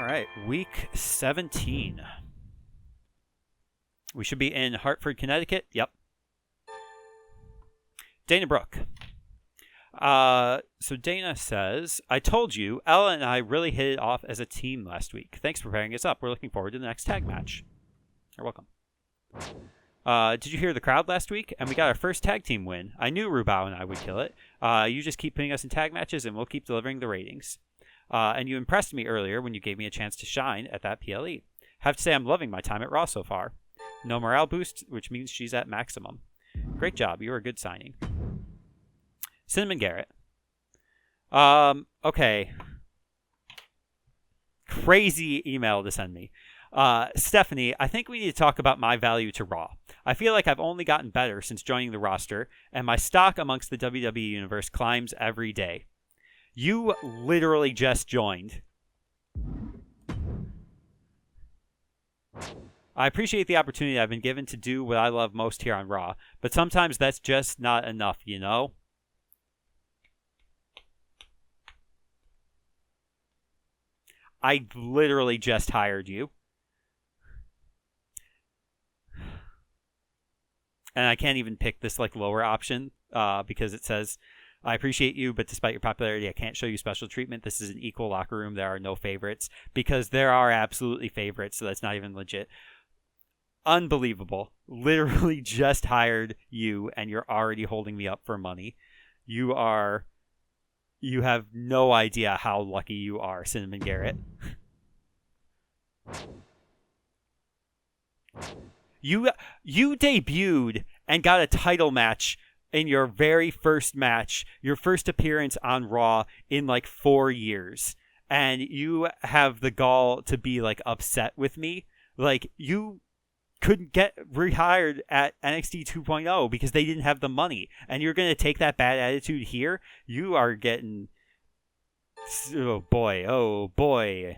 right, week 17. We should be in Hartford, Connecticut. Yep. Dana Brooke. So Dana says, I told you, Ella and I really hit it off as a team last week. Thanks for pairing us up. We're looking forward to the next tag match. You're welcome. Did you hear the crowd last week? And we got our first tag team win. I knew Rubao and I would kill it. You just keep putting us in tag matches and we'll keep delivering the ratings. And you impressed me earlier when you gave me a chance to shine at that PLE. Have to say I'm loving my time at Raw so far. No morale boost, which means she's at maximum. Great job. You were a good signing. Cinnamon Garrett. Okay. Crazy email to send me. Stephanie, I think we need to talk about my value to Raw. I feel like I've only gotten better since joining the roster, and my stock amongst the WWE universe climbs every day. You literally just joined. I appreciate the opportunity I've been given to do what I love most here on Raw, but sometimes that's just not enough, you know? I literally just hired you. And I can't even pick this lower option because it says, I appreciate you, but despite your popularity, I can't show you special treatment. This is an equal locker room. There are no favorites, because there are absolutely favorites, so that's not even legit. Unbelievable. Literally just hired you, and you're already holding me up for money. You have no idea how lucky you are, Cinnamon Garrett. You debuted and got a title match in your very first match, your first appearance on Raw in 4 years. And you have the gall to be upset with me. You couldn't get rehired at NXT 2.0 because they didn't have the money. And you're going to take that bad attitude here? You are getting... Oh boy.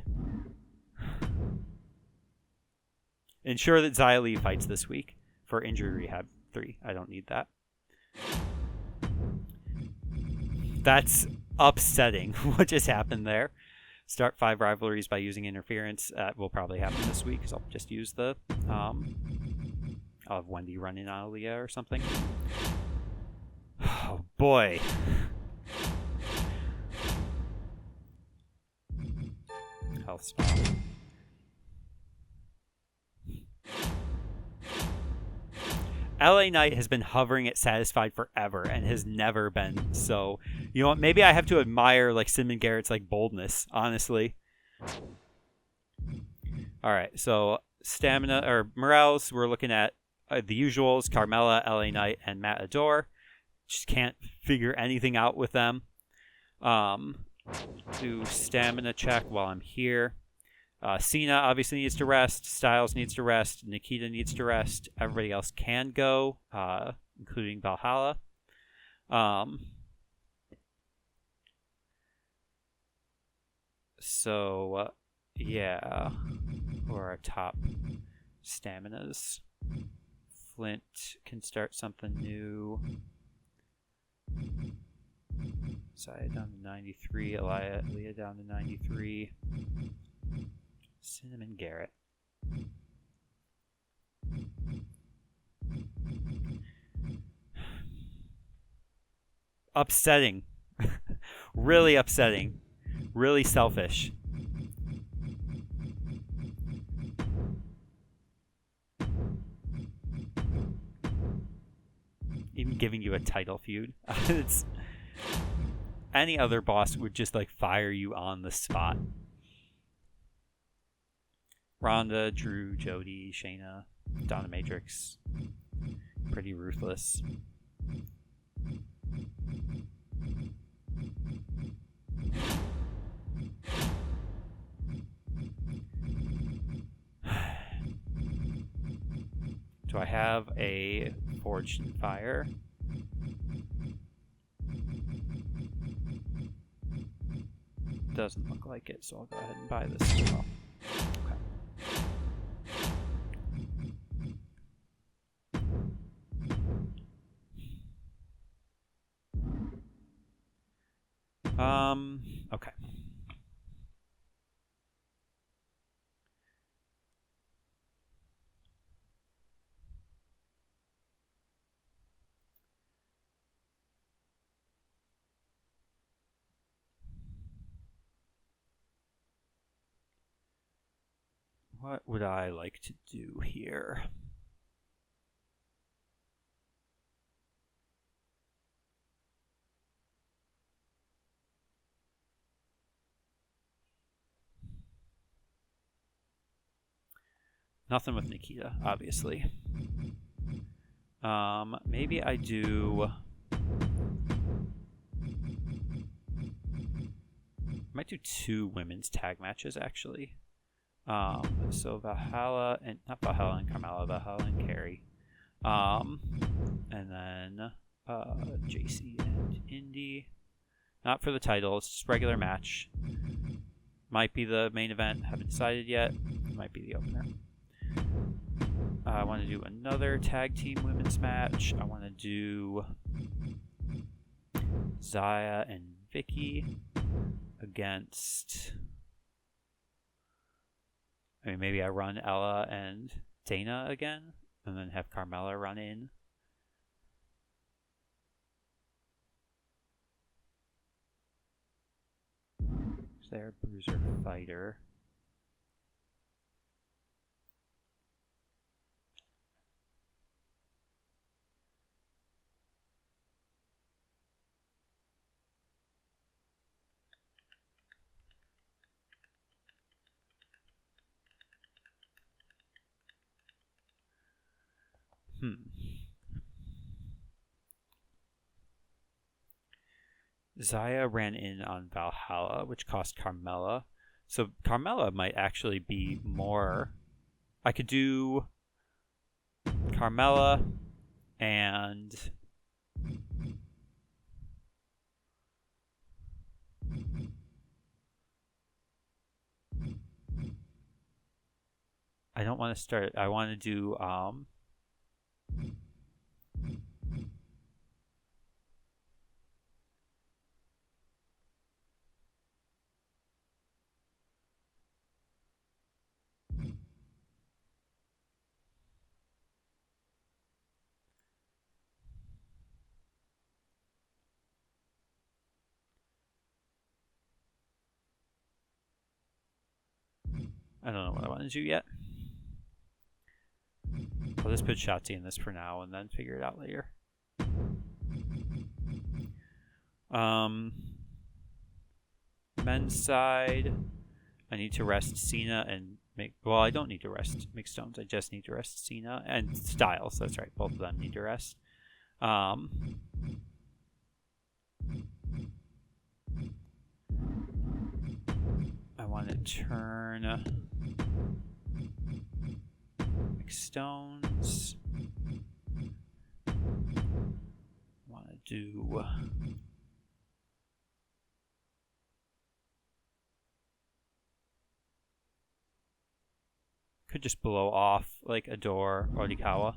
Ensure that Xia Li fights this week for Injury Rehab 3. I don't need that. That's upsetting what just happened there. Start 5 rivalries by using interference. That will probably happen this week because I'll just use the... I'll have Wendy running on Aaliyah or something. Oh boy. Health spot. LA Knight has been hovering at satisfied forever and has never been so. You know what? Maybe I have to admire Cinnamon Garrett's boldness, honestly. All right, so stamina or morales, we're looking at the usuals: Carmella, LA Knight, and Matt Adore. Just can't figure anything out with them. Do stamina check while I'm here. Cena obviously needs to rest. Styles needs to rest. Nikita needs to rest. Everybody else can go, including Valhalla. Yeah. Who are our top staminas? Flint can start something new. Saya down to 93. Leah down to 93. Cinnamon Garrett. Upsetting. Really upsetting. Really selfish. Even giving you a title feud. It's... Any other boss would just fire you on the spot. Ronda, Drew, Jody, Shayna, Donna Matrix. Pretty ruthless. Do I have a Forged in Fire? Doesn't look like it, so I'll go ahead and buy this as well. Okay. What would I like to do here? Nothing with Nikita, obviously. Maybe I do... I might do 2 women's tag matches, actually. So Valhalla and... Not Valhalla and Carmella, Valhalla and Carrie. And then JC and Indy. Not for the title, it's just regular match. Might be the main event, haven't decided yet. Might be the opener. I want to do another tag team women's match. I want to do Zaya and Vicky against... I mean, maybe I run Ella and Dana again, and then have Carmella run in. Is there a bruiser fighter? Zaya ran in on Valhalla, which cost Carmella. So Carmella might actually be more... I could do Carmella and... I don't want to start... I want to do... I don't know what I want to do yet. I'll just put Shotzi in this for now and then figure it out later. Men's side, I need to rest Cena and make... Well, I don't need to rest Mick Stones. I just need to rest Cena and Styles. That's right. Both of them need to rest. I want to turn Mick Stones. I want to do... Could just blow off like Adore or Orikawa.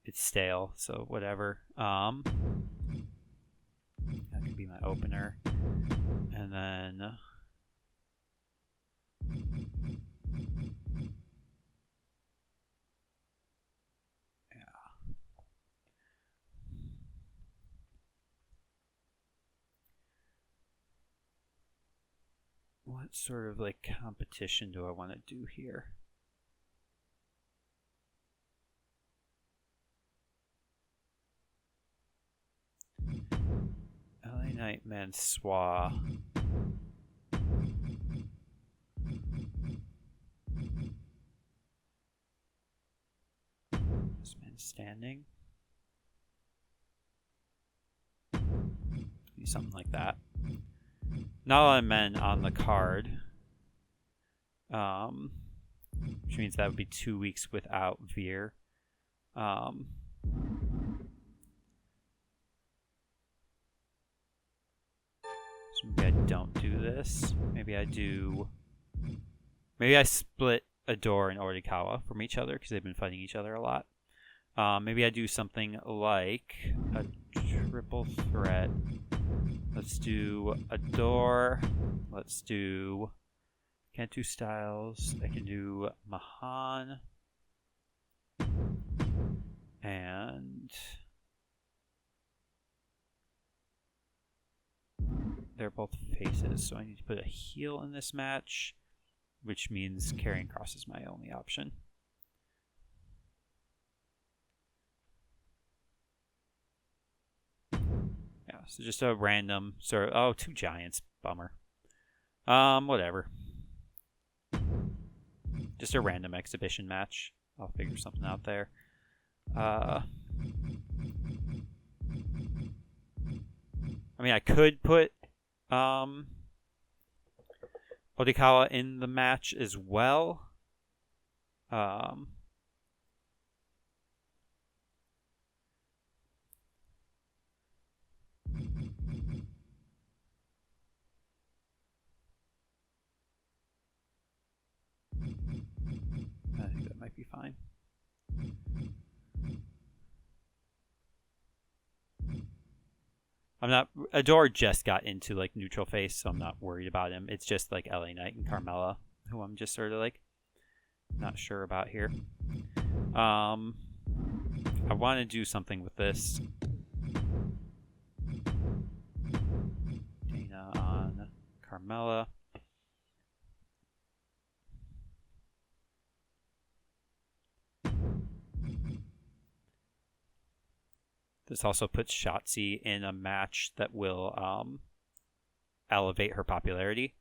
It's stale, so whatever. That could be my opener. And then what sort of like competition do I want to do here? LA Knight Mansois. This man's standing. Do something like that. Not a lot of men on the card. Which means that would be 2 weeks without Veer. So maybe I don't do this. Maybe I do... Maybe I split Adore and Orikawa from each other because they've been fighting each other a lot. Maybe I do something like a triple threat. Let's do Adore. Let's do... Can't do Styles. I can do Mahan. And... they're both faces, so I need to put a heel in this match, which means carrying cross is my only option. Yeah, so just a random sort of, oh, 2 giants, bummer. Whatever. Just a random exhibition match. I'll figure something out there. I mean, I could put Odikawa in the match as well. I think that might be fine. I'm not. Adore just got into like neutral face, so I'm not worried about him. It's just like LA Knight and Carmella, who I'm just sort of like not sure about here. I want to do something with this. Dana on Carmella. This also puts Shotzi in a match that will elevate her popularity,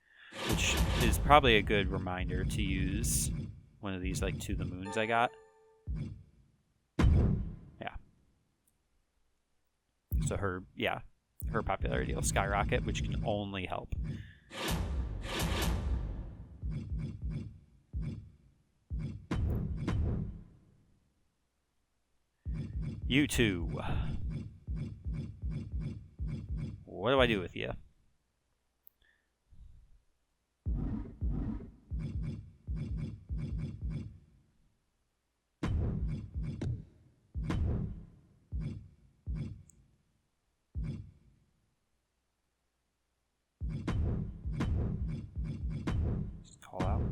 which is probably a good reminder to use one of these like To the Moons I got. Yeah. So her popularity will skyrocket, which can only help. You two. What do I do with you? Just call out.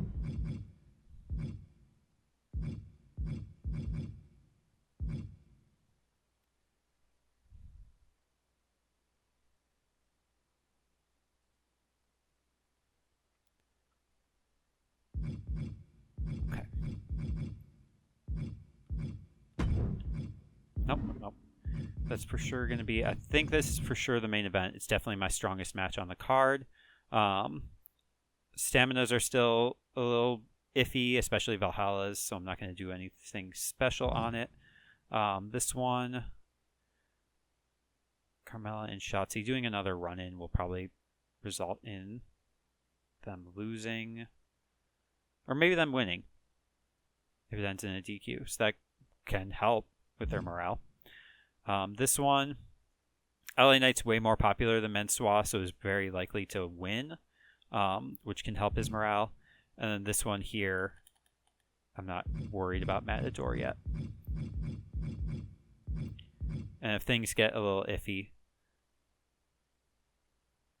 Okay. Nope. That's for sure going to be... I think this is for sure the main event. It's definitely my strongest match on the card. Staminas are still a little iffy, especially Valhalla's, so I'm not going to do anything special on it. This one, Carmella and Shotzi doing another run-in will probably result in them losing, or maybe them winning if it ends in a DQ, so that can help with their morale. This one, LA Knight's way more popular than Mensua, so is very likely to win, which can help his morale. And then this one here, I'm not worried about Matador yet. And if things get a little iffy,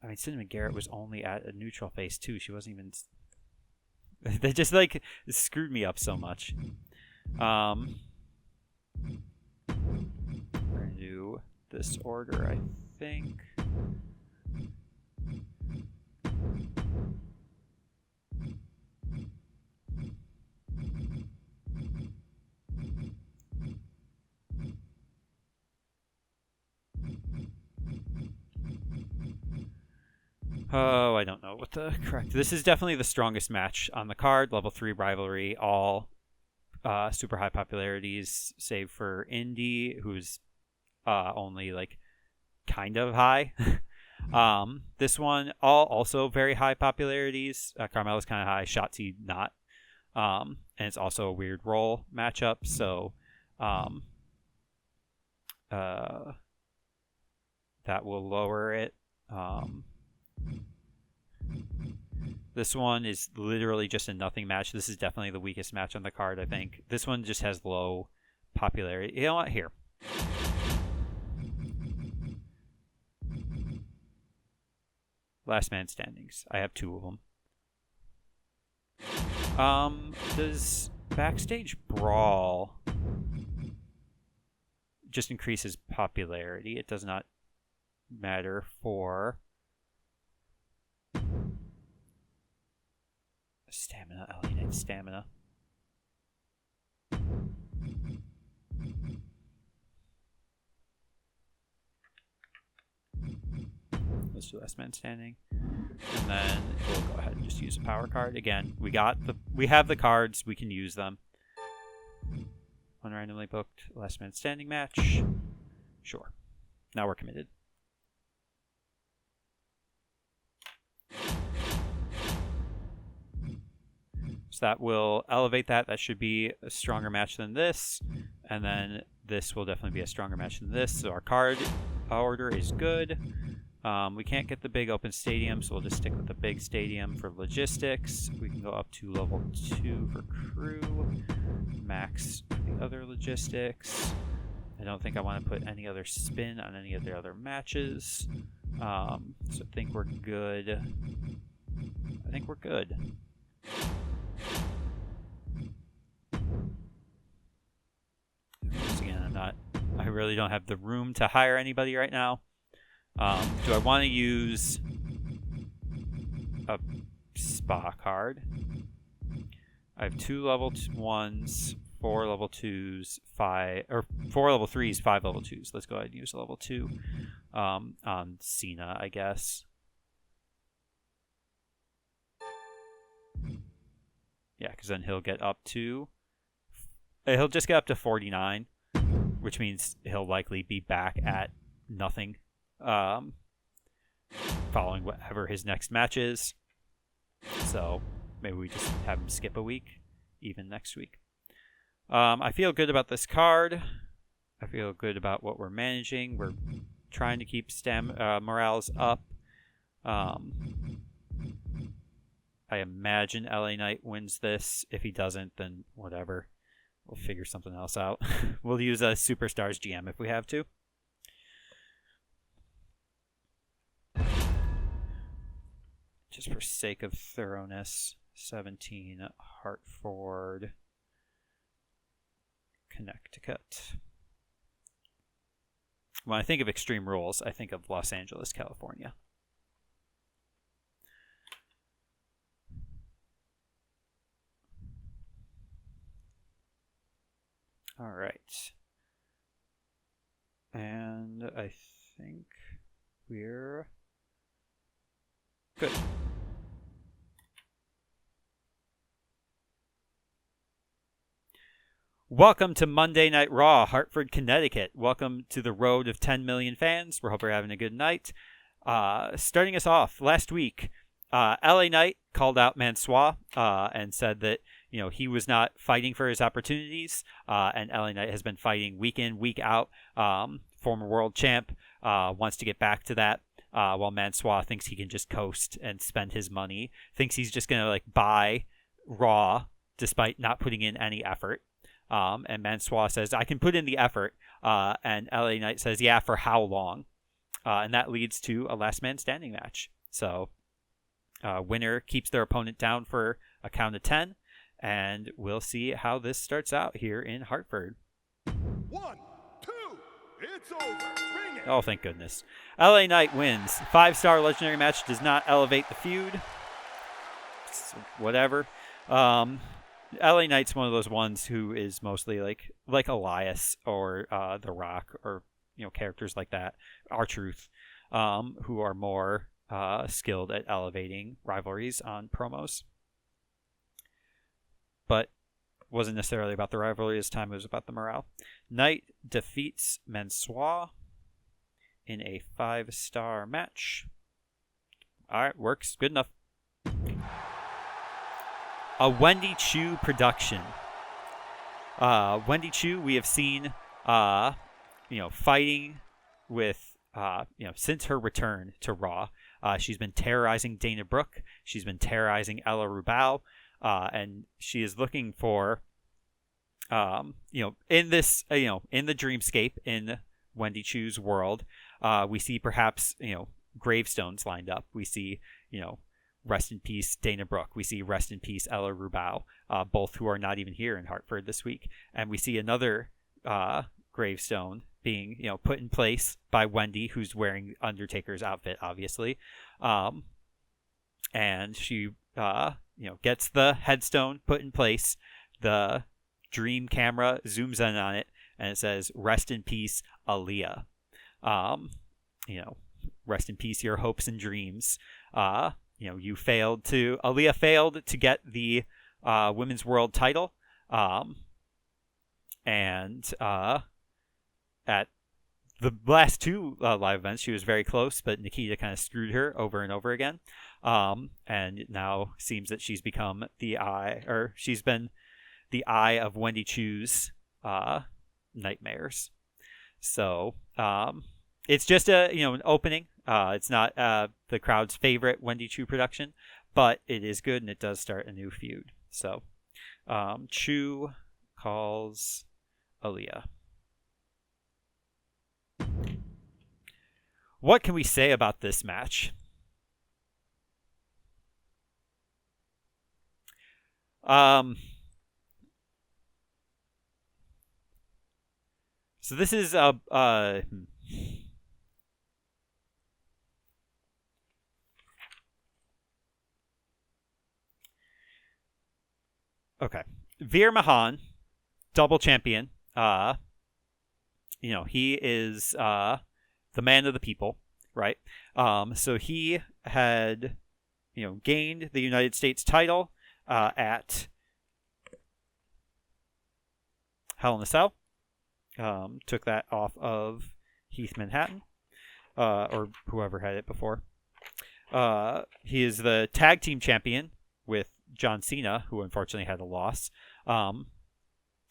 I mean, Cinnamon Garrett was only at a neutral face too. She wasn't even... They just like screwed me up so much. We're gonna do this order, I think. Oh, I don't know what the correct... This is definitely the strongest match on the card. Level 3 rivalry, all super high popularities, save for Indy, who's only like kind of high. This one, all also very high popularities. Carmella's kind of high, Shotzi not. And it's also a weird role matchup, so that will lower it. This one is literally just a nothing match. This is definitely the weakest match on the card, I think. This one just has low popularity. You know what? Here. Last man standings. I have 2 of them. Does Backstage Brawl just increases popularity? It does not matter for Stamina, LA Knight stamina. Let's do last man standing. And then we'll go ahead and just use a power card. Again, we have the cards, we can use them. One randomly booked last man standing match. Sure. Now we're committed. So that will elevate that. That should be a stronger match than this. And then this will definitely be a stronger match than this. So our card order is good. We can't get the big open stadium, so we'll just stick with the big stadium for logistics. We can go up to level 2 for crew. Max the other logistics. I don't think I want to put any other spin on any of the other matches. So I think we're good. Again, I really don't have the room to hire anybody right now. Do I want to use a spa card? I have 2 level 1s, 4 level 2s, 4 level 3s, 5 level 2s. Let's go ahead and use a level 2 on Cena, I guess. Yeah, because then he'll just get up to 49, which means he'll likely be back at nothing following whatever his next match is. So maybe we just have him skip a week, even next week. I feel good about this card. I feel good about what we're managing. We're trying to keep morales up. I imagine LA Knight wins this. If he doesn't, then whatever. We'll figure something else out. We'll use a Superstars GM if we have to. Just for sake of thoroughness. 17, Hartford, Connecticut. When I think of Extreme Rules, I think of Los Angeles, California. All right. And I think we're good. Welcome to Monday Night Raw, Hartford, Connecticut. Welcome to the road of 10 million fans. We hope you're having a good night. Starting us off, last week, LA Knight called out Mansois and said that he was not fighting for his opportunities, and LA Knight has been fighting week in, week out. Former world champ wants to get back to that, while Mansois thinks he can just coast and spend his money. Thinks he's just going to buy Raw despite not putting in any effort. And Mansois says, I can put in the effort. And LA Knight says, yeah, for how long? And that leads to a last man standing match. So winner keeps their opponent down for a count of 10. And we'll see how this starts out here in Hartford. 1, 2, it's over. Bring it. Oh, thank goodness. LA Knight wins. 5-star legendary match does not elevate the feud. So, whatever. LA Knight's one of those ones who is mostly like Elias or The Rock or characters like that, R-Truth, who are more skilled at elevating rivalries on promos. But wasn't necessarily about the rivalry this time, it was about the morale. Knight defeats Mansois in a 5-star match. Alright, works. Good enough. A Wendy Chu production. Wendy Chu, we have seen, fighting with, since her return to Raw. She's been terrorizing Dana Brooke. She's been terrorizing Ella Rubal. And she is looking for, in this, in the dreamscape, in Wendy Chu's world, we see perhaps, gravestones lined up. We see, rest in peace Dana Brooke. We see rest in peace Ella Rubal, both who are not even here in Hartford this week. And we see another gravestone being, put in place by Wendy, who's wearing Undertaker's outfit, obviously. And she gets the headstone put in place. The dream camera zooms in on it, and it says, "Rest in peace, Aaliyah." Rest in peace, your hopes and dreams. Aaliyah failed to get the women's world title. And at the last two live events, she was very close, but Nikita kind of screwed her over and over again. And it now seems that she's become she's been the eye of Wendy Chu's nightmares. So it's just an opening. It's not the crowd's favorite Wendy Chu production, but it is good, and it does start a new feud. So Chu calls Aaliyah. What can we say about this match? So this is okay. Veer Mahan, double champion. He is the man of the people, right? So he had, gained the United States title at Hell in a Cell. Took that off of Heath Manhattan, or whoever had it before. He is the tag team champion with John Cena, who unfortunately had a loss.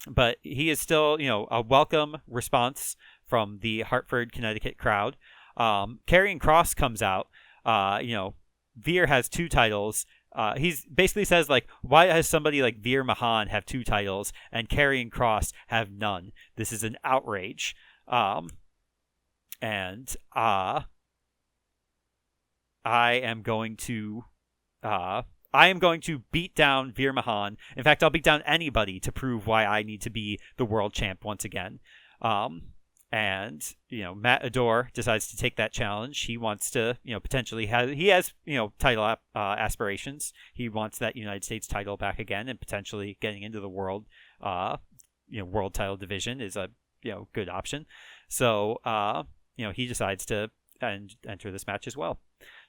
But he is still, a welcome response from the Hartford, Connecticut crowd. Karrion Kross comes out. Veer has 2 titles. He's basically says, like, why has somebody like Veer Mahan have 2 titles and Karrion Kross have none? This is an outrage. And I am going to beat down Veer Mahan. In fact, I'll beat down anybody to prove why I need to be the world champ once again. And Matt Adore decides to take that challenge. He wants to, potentially has title aspirations. He wants that United States title back again, and potentially getting into the world, world title division is a good option. So he decides to enter this match as well.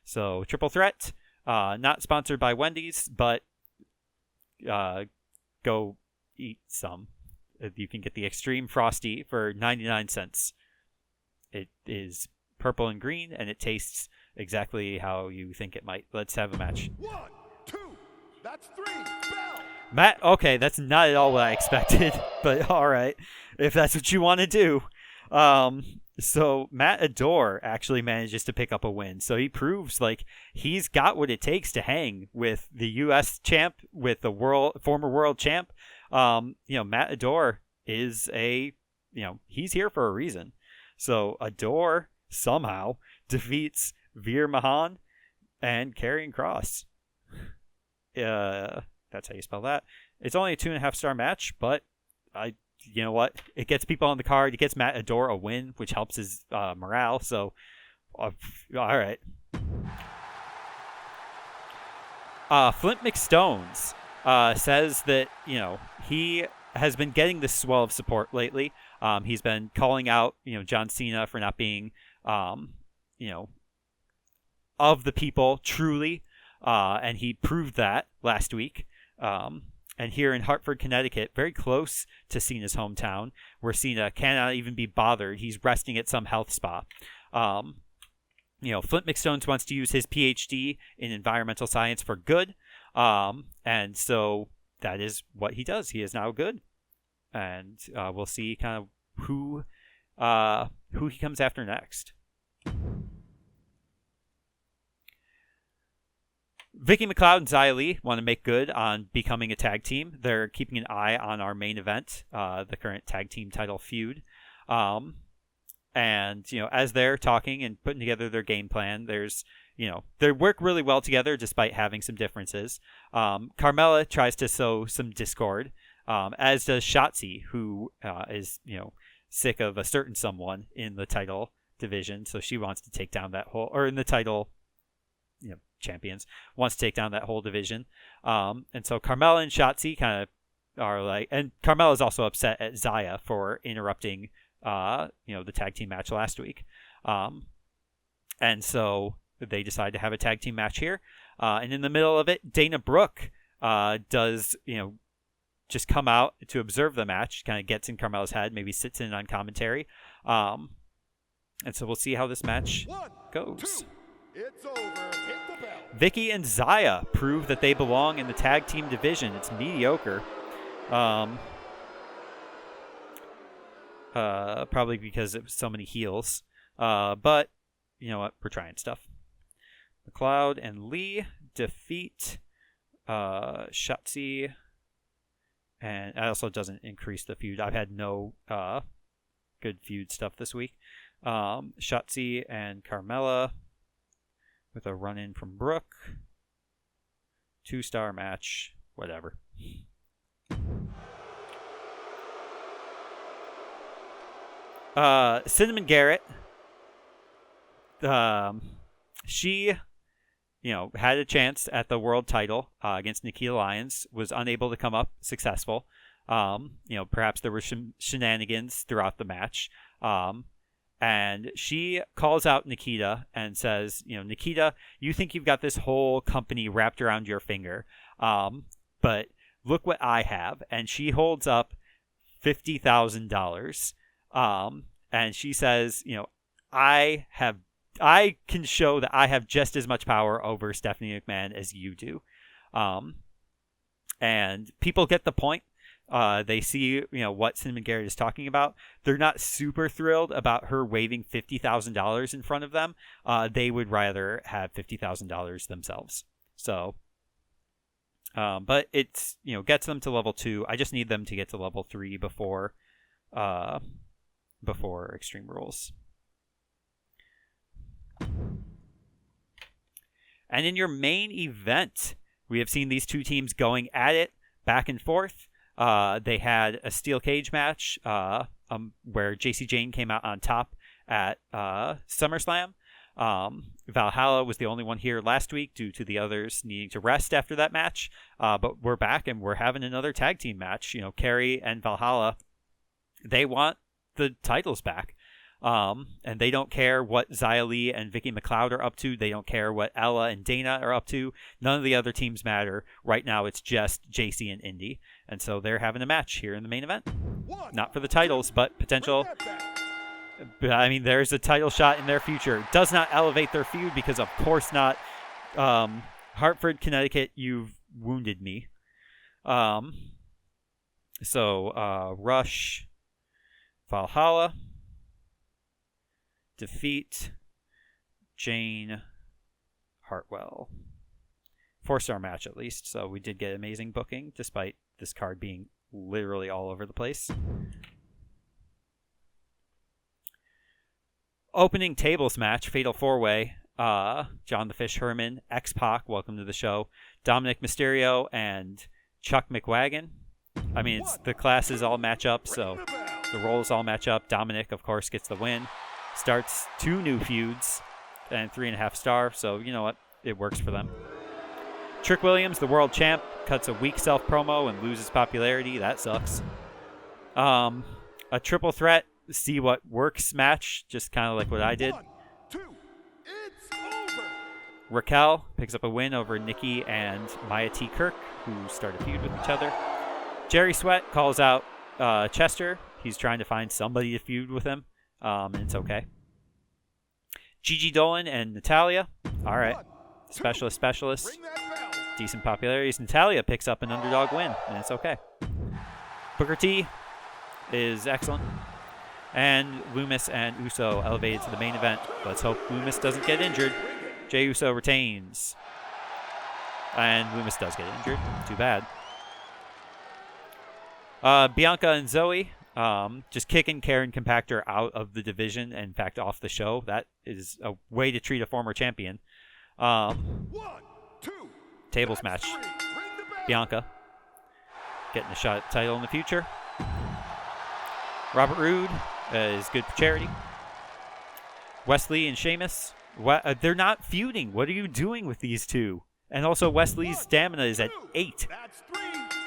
So triple threat, not sponsored by Wendy's, but go eat some. You can get the Extreme Frosty for 99 cents. It is purple and green, and it tastes exactly how you think it might. Let's have a match. 1, 2, that's 3, bell! Matt, okay, that's not at all what I expected, but all right, if that's what you want to do. So Matt Adore actually manages to pick up a win. So he proves like he's got what it takes to hang with the U.S. champ, with the former world champ. Matt Adore is he's here for a reason. So Adore somehow defeats Veer Mahan and Karrion Kross. That's how you spell that. It's only a 2.5-star match, but you know what? It gets people on the card. It gets Matt Adore a win, which helps his morale. So, all right. Flint McStones says that, he has been getting this swell of support lately. He's been calling out, John Cena for not being, of the people truly. And he proved that last week. And here in Hartford, Connecticut, very close to Cena's hometown, where Cena cannot even be bothered. He's resting at some health spa. Flint McStones wants to use his PhD in environmental science for good. And so that is what he does. He is now good. And we'll see kind of who he comes after next. Vicky McLeod and Xia Li want to make good on becoming a tag team. They're keeping an eye on our main event, the current tag team title feud. And, as they're talking and putting together their game plan, they work really well together despite having some differences. Carmella tries to sow some discord, as does Shotzi, who is, sick of a certain someone in the title division. So she wants to take down that whole, or in the title, champions, wants to take down that whole division. And so Carmella and Shotzi kind of are like, and Carmella's also upset at Zaya for interrupting, the tag team match last week. And so they decide to have a tag team match here. And in the middle of it, Dana Brooke does, just come out to observe the match, kind of gets in Carmella's head, maybe sits in on commentary. And so we'll see how this match goes. 2, it's over. Hit the bell. Vicky and Zaya prove that they belong in the tag team division. It's mediocre. Probably because it was so many heels. But you know what? We're trying stuff. McLeod and Lee defeat Shotzi. And it also doesn't increase the feud. I've had no good feud stuff this week. Shotzi and Carmella with a run-in from Brooke. 2-star match. Whatever. Cinnamon Garrett. She, had a chance at the world title against Nikita Lyons. Was unable to come up successful. Perhaps there were shenanigans throughout the match. And she calls out Nikita and says, Nikita, you think you've got this whole company wrapped around your finger. But look what I have. And she holds up $50,000. And she says, I can show that I have just as much power over Stephanie McMahon as you do. And people get the point. They see, what Cinnamon Garrett is talking about. They're not super thrilled about her waving $50,000 in front of them. They would rather have $50,000 themselves. So, but it's, gets them to level 2. I just need them to get to level 3 before Extreme Rules. And in your main event, we have seen these two teams going at it back and forth. They had a steel cage match where JC Jane came out on top at SummerSlam. Valhalla was the only one here last week due to the others needing to rest after that match. But we're back and we're having another tag team match. Carrie and Valhalla, they want the titles back. And they don't care what Xia Li and Vicky McLeod are up to. They don't care what Ella and Dana are up to. None of the other teams matter. Right now, it's just JC and Indy. And so they're having a match here in the main event. Not for the titles, but potential. I mean, there's a title shot in their future. Does not elevate their feud because, of course not. Hartford, Connecticut, you've wounded me. So, Rush, Valhalla. Defeat Jane Hartwell. 4-star match at least, so we did get amazing booking despite this card being literally all over the place. Opening tables match, Fatal 4-Way. John the Fish Herman, X-Pac, welcome to the show. Dominic Mysterio and Chuck McWagon. I mean, the classes all match up, so the roles all match up. Dominic, of course, gets the win. Starts 2 new feuds and 3.5-star, so you know what? It works for them. Trick Williams, the world champ, cuts a weak self-promo and loses popularity. That sucks. A triple threat, see what works match, just kind of like what I did. 1, 2, it's over. Raquel picks up a win over Nikki and Maya T. Kirk, who start a feud with each other. Jerry Sweat calls out Chester. He's trying to find somebody to feud with him. And it's okay. Gigi Dolan and Natalia. All right. Specialist. Decent popularity. Natalia picks up an underdog win, and it's okay. Booker T is excellent. And Loomis and Uso elevated to the main event. Let's hope Loomis doesn't get injured. Jey Uso retains. And Loomis does get injured. Too bad. Bianca and Zoe. Just kicking Karen Compactor out of the division, and in fact off the show. That is a way to treat a former champion. 1, 2, tables match. Bianca getting a shot at the title in the future. Robert Roode is good for charity. Wesley and Sheamus They're not feuding. What are you doing with these two? And also, Wesley's stamina is at 8. That's 3.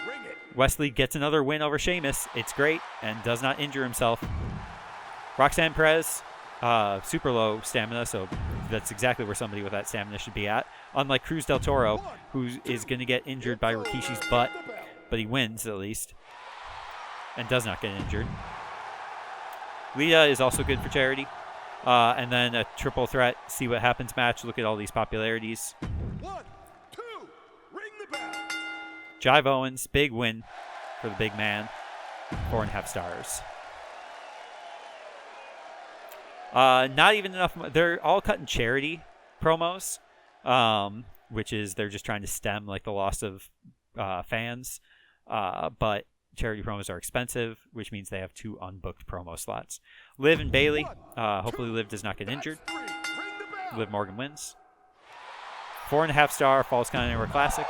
Bring it. Wesley gets another win over Sheamus. It's great and does not injure himself. Roxanne Perez, super low stamina, so that's exactly where somebody with that stamina should be at. Unlike Cruz del Toro, who is going to get injured by Rikishi's butt, but he wins at least and does not get injured. Lita is also good for charity. And then a triple threat, see what happens match. Look at all these popularities. 1, 2, ring the bell. Jive Owens, big win for the big man. 4.5 stars. Not even enough. They're all cutting charity promos, which is they're just trying to stem like the loss of fans. But charity promos are expensive, which means they have 2 unbooked promo slots. Liv and Bailey. Hopefully Liv does not get injured. Liv Morgan wins. 4.5 star Falls Count Anywhere Classic.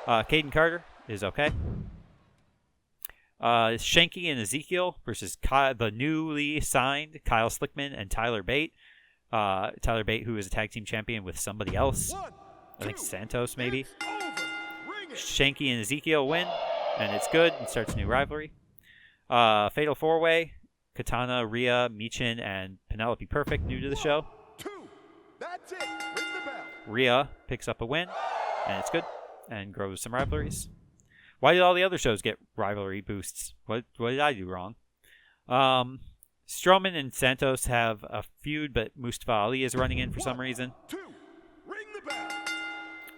Caden Carter is okay. Shanky and Ezekiel versus the newly signed Kyle Slickman and Tyler Bate. Tyler Bate, who is a tag team champion with somebody else. I think Santos, maybe. Shanky and Ezekiel win, and it's good. It starts a new rivalry. Fatal 4-Way. Katana, Rhea, Michin, and Penelope Perfect, new to the show. 2. That's it. Ring the bell. Rhea picks up a win, and it's good, and grows some rivalries. Why did all the other shows get rivalry boosts? What did I do wrong? Strowman and Santos have a feud, but Mustafa Ali is running in for some reason. 2, ring the bell.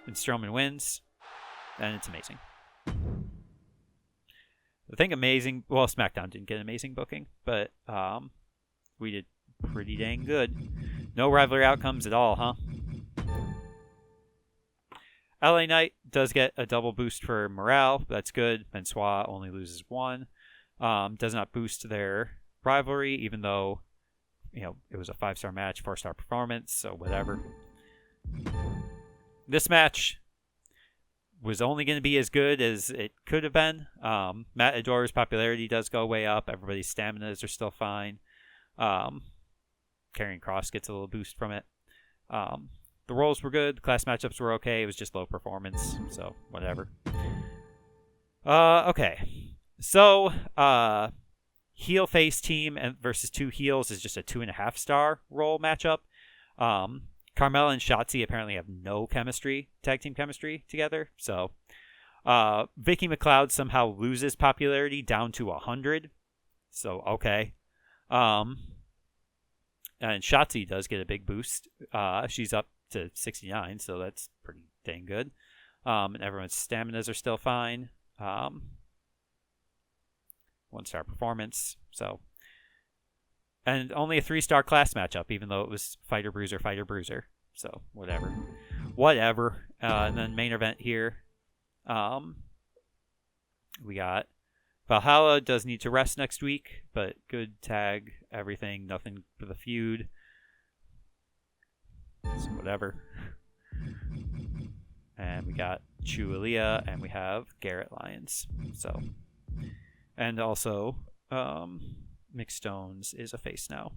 And Strowman wins, and it's amazing. I think amazing. Well, SmackDown didn't get amazing booking, but we did pretty dang good. No rivalry outcomes at all, huh? LA Knight does get a double boost for morale. That's good. Benoit only loses 1. Does not boost their rivalry, even though it was a 5-star match, 4-star performance, so whatever. This match was only going to be as good as it could have been. Matt Ador's popularity does go way up. Everybody's staminas are still fine. Karrion Kross gets a little boost from it. The roles were good. The class matchups were okay. It was just low performance, so whatever. Okay. So, heel face team versus 2 heels is just a 2.5 star role matchup. Carmella and Shotzi apparently have no chemistry, tag team chemistry together. So, Vicky McLeod somehow loses popularity down to 100. So, okay. And Shotzi does get a big boost. She's up to 69, so that's pretty dang good. And everyone's staminas are still fine. 1-star performance. So, and only a 3-star class matchup, even though it was fighter bruiser. So whatever. And then main event here. We got Valhalla does need to rest next week, but good tag, everything, nothing for the feud. So whatever. And we got Chu Aaliyah, and we have Garrett Lyons. So, and also, Mick Stones is a face now.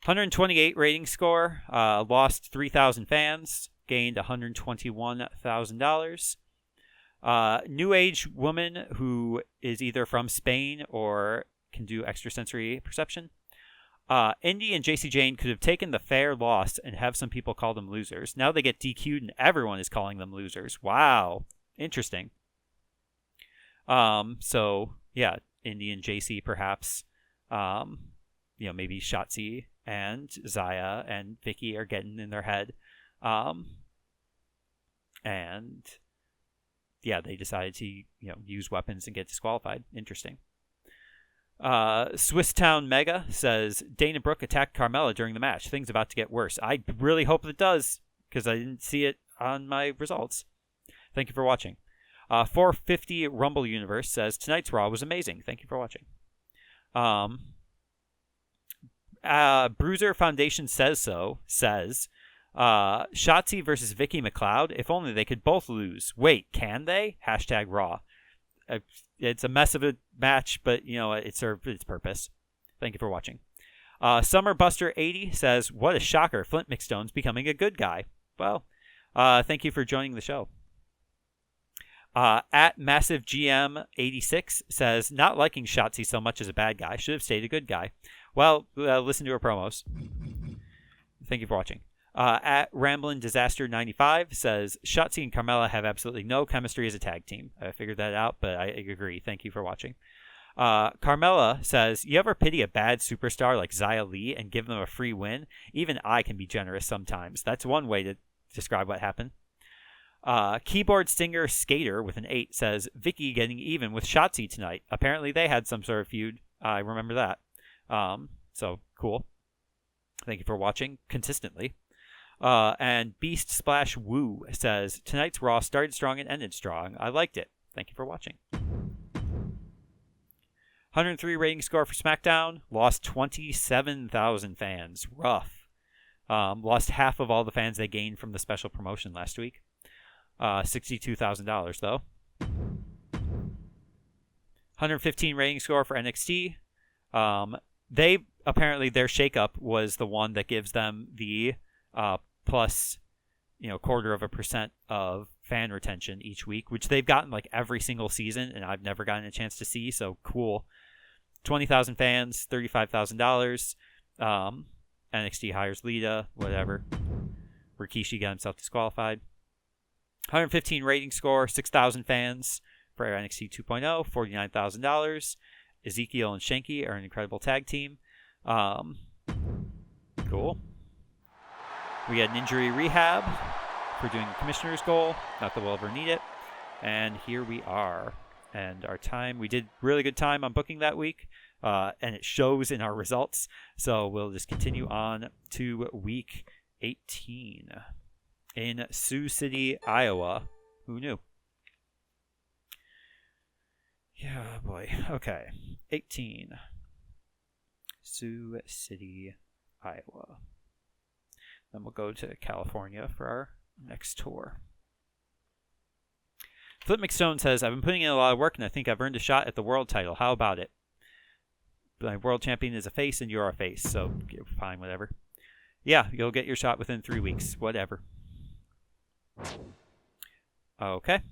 $128 rating score. Lost 3,000 fans. Gained $121,000. New age woman who is either from Spain or can do extrasensory perception. Indy and JC Jane could have taken the fair loss and have some people call them losers. Now they get DQ'd and everyone is calling them losers. Wow. Interesting. So, yeah, Indy and JC perhaps. Maybe Shotzi and Zaya and Vicky are getting in their head. And yeah, they decided to use weapons and get disqualified. Interesting. Swiss Town Mega says Dana Brooke attacked Carmella during the match. Things about to get worse. I really hope it does because I didn't see it on my results. Thank you for watching. 450 Rumble Universe says tonight's Raw was amazing. Thank you for watching. Bruiser Foundation says Shotzi versus Vicky McLeod. If only they could both lose. Wait, can they? #Raw. It's a mess of a match, but it served its purpose. Thank you for watching. Summer Buster 80 says, "What a shocker! Flint McStone's becoming a good guy." Well, thank you for joining the show. At Massive GM 86 says, "Not liking Shotzi so much as a bad guy. Should have stayed a good guy." Well, listen to her promos. Thank you for watching. At Ramblin' Disaster 95 says, "Shotzi and Carmella have absolutely no chemistry as a tag team." I figured that out, but I agree. Thank you for watching. Carmella says, "You ever pity a bad superstar like Xia Li and give them a free win? Even I can be generous sometimes." That's one way to describe what happened. Keyboard Stinger Skater with an 8 says, "Vicky getting even with Shotzi tonight. Apparently they had some sort of feud. I remember that. So cool. Thank you for watching consistently." And Beast Splash Woo says, "Tonight's Raw started strong and ended strong. I liked it. Thank you for watching." 103 rating score for SmackDown. Lost 27,000 fans. Rough. Lost half of all the fans they gained from the special promotion last week. $62,000 though. 115 rating score for NXT. They apparently their shakeup was the one that gives them the plus 0.25% of fan retention each week, which they've gotten like every single season, and I've never gotten a chance to see. So cool. 20,000 fans, $35,000. NXT hires Lita, whatever. Rikishi got himself disqualified. 115 rating score, 6,000 fans for NXT 2.0, $49,000. Ezekiel and Shanky are an incredible tag team. Cool. We had an injury rehab for doing the commissioner's goal. Not that we'll ever need it. And here we are. And our time, we did really good time on booking that week. And it shows in our results. So we'll just continue on to week 18 in Sioux City, Iowa. Who knew? Yeah, boy. Okay. 18. Sioux City, Iowa. Then we'll go to California for our next tour. Flip McStone says, "I've been putting in a lot of work and I think I've earned a shot at the world title. How about it? My world champion is a face and you're a face, so fine, whatever." Yeah, you'll get your shot within 3 weeks. Whatever. Okay.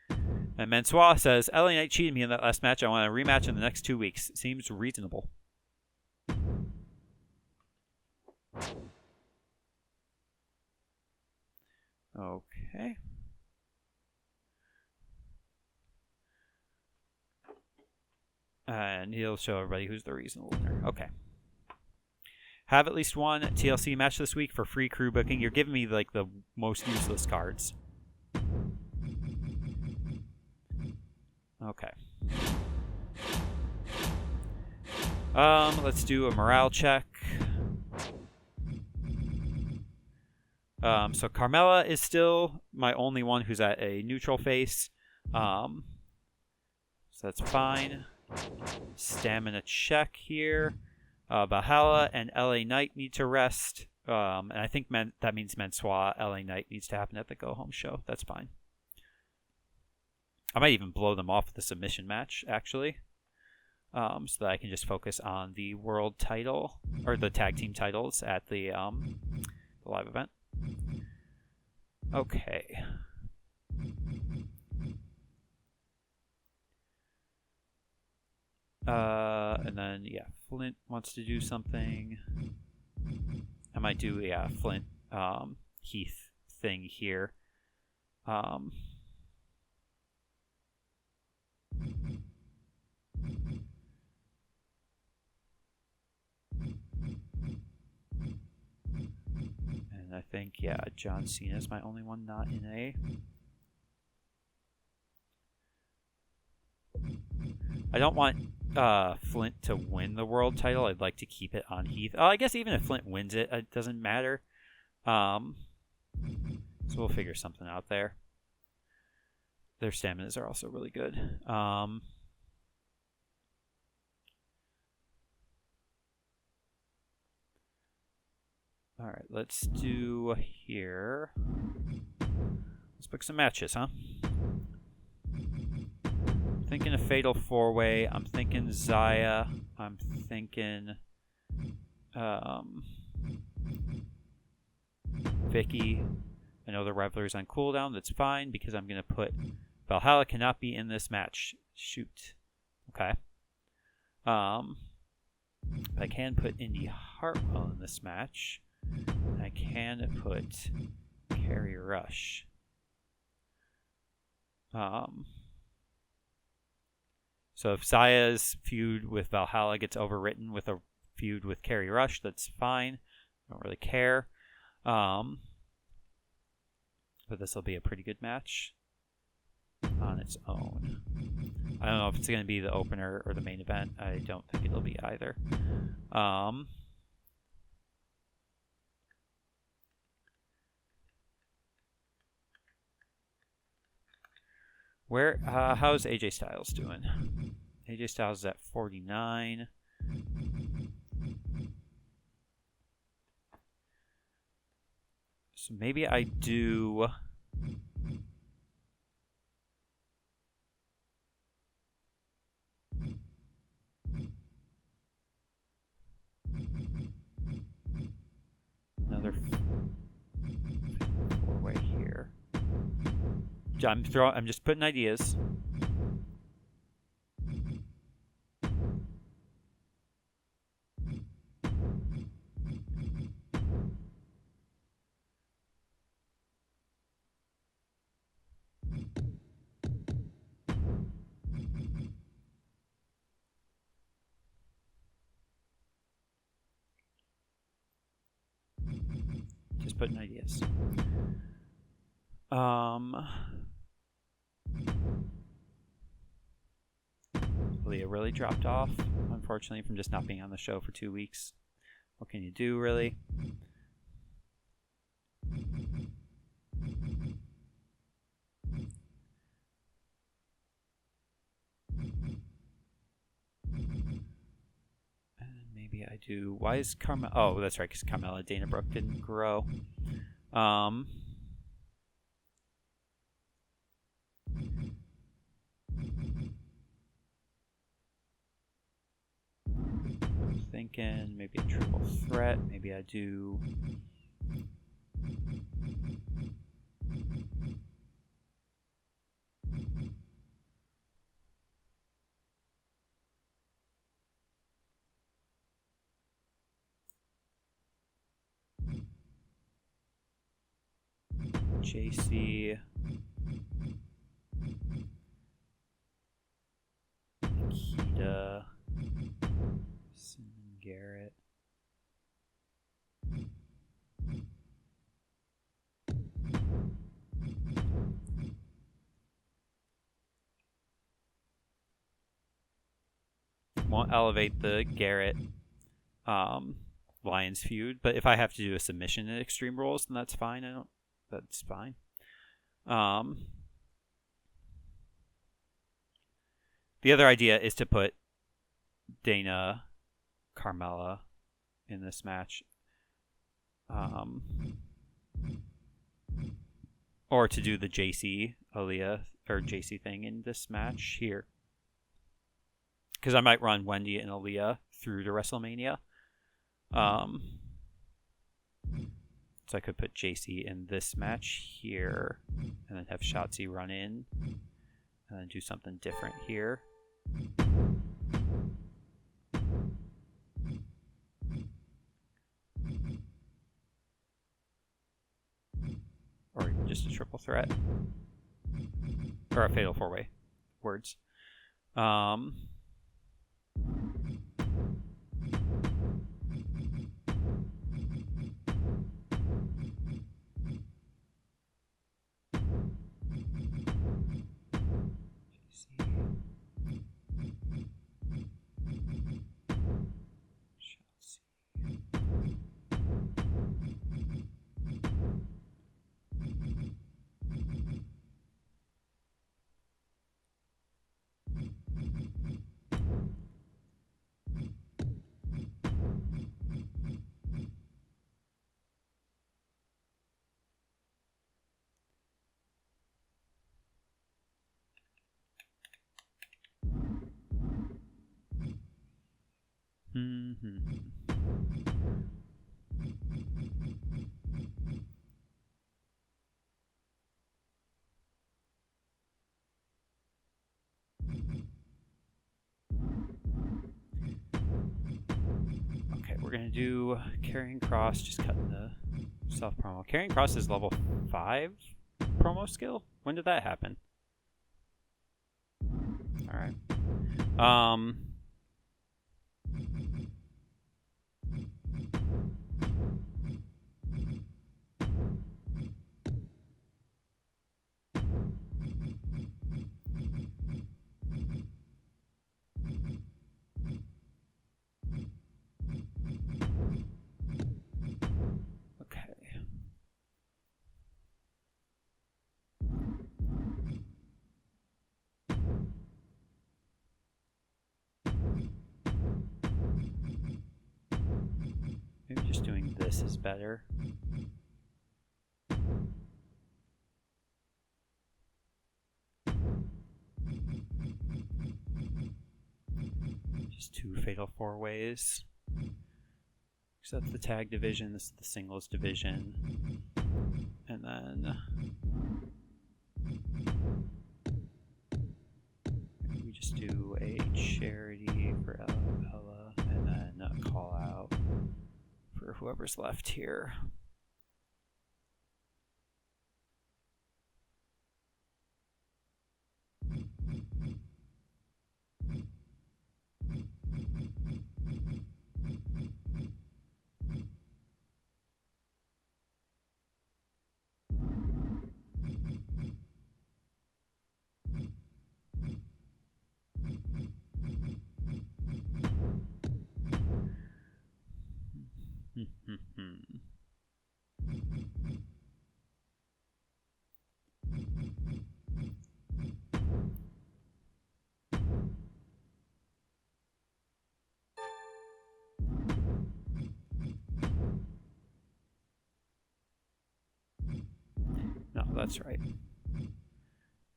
And Mansois says, "LA Knight cheated me in that last match. I want a rematch in the next 2 weeks. Seems reasonable." Okay. And he'll show everybody who's the reasonable winner. Okay. Have at least one TLC match this week for free crew booking. You're giving me like the most useless cards. Okay. Let's do a morale check. So Carmella is still my only one who's at a neutral face. So that's fine. Stamina check here. Valhalla and LA Knight need to rest. And I think that means Mansois, LA Knight needs to happen at the go home show. That's fine. I might even blow them off with the submission match, actually. So that I can just focus on the world title, or the tag team titles at the live event. Okay. And then, yeah, Flint wants to do something. I might do, yeah, Flint, Heath thing here. And I think, yeah, John Cena is my only one not in A. I don't want Flint to win the world title. I'd like to keep it on Heath. I guess even if Flint wins it, it doesn't matter. So we'll figure something out there. Their staminas are also really good. All right, let's do here. Let's book some matches, huh? I Thinking a fatal 4-way. I'm thinking Zaya. I'm thinking Vicky. I know the Reveler's on cooldown. That's fine because I'm going to put Valhalla cannot be in this match. Shoot. Okay. I can put Indy Hartwell in this match. I can put Carry Rush. So if Zaya's feud with Valhalla gets overwritten with a feud with Carry Rush, that's fine. I don't really care. But this will be a pretty good match on its own. I don't know if it's going to be the opener or the main event. I don't think it'll be either. How's AJ Styles doing? AJ Styles is at 49. So maybe I do... another 4-way here. I'm just putting ideas. Just putting ideas. Leah really dropped off, unfortunately, from just not being on the show for 2 weeks. What can you do, really? And maybe I do... Why is Carmella... Oh, that's right, because Carmella Dana Brooke didn't grow. Thinking maybe a triple threat. Maybe I do... JC... Nikita... Garrett. Won't elevate the Garrett Lions feud, but if I have to do a submission at Extreme Rules, then that's fine. That's fine. The other idea is to put Dana Carmella in this match, or to do the JC Aaliyah or JC thing in this match here, because I might run Wendy and Aaliyah through to WrestleMania. So I could put JC in this match here, and then have Shotzi run in, and then do something different here. Or even just a triple threat. Or a fatal 4-way. Words. Okay, we're gonna do carrying cross, just cutting the self promo. Carrying cross is level 5 promo skill? When did that happen? Alright. Okay. Maybe just doing this is better. Just 2 fatal 4-ways. So that's the tag division, this is the singles division. And then we just do a charity for Ella and then a call out for whoever's left here. No, that's right.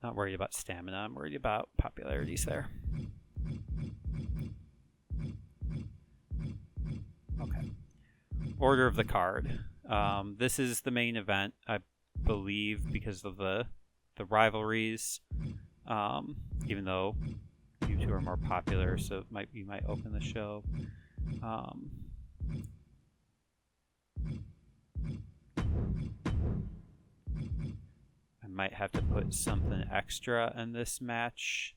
Not worried about stamina, I'm worried about popularities there. Okay. Order of the card. This is the main event, I believe, because of the rivalries. Even though you two are more popular, so you might open the show. I might have to put something extra in this match.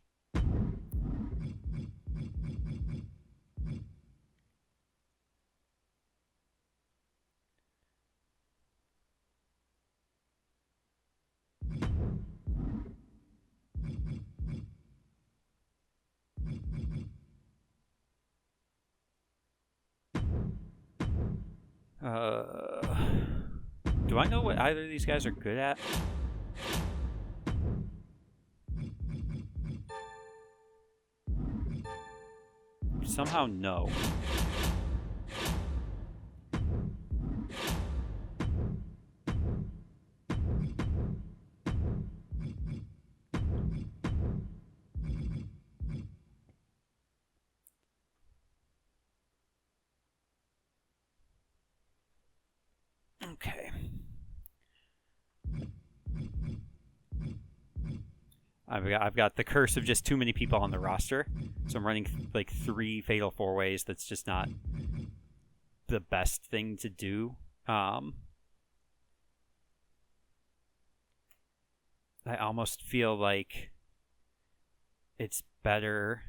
Do I know what either of these guys are good at? Somehow no. Okay. I've got the curse of just too many people on the roster, so I'm running like 3 fatal 4-ways. That's just not the best thing to do. I almost feel like it's better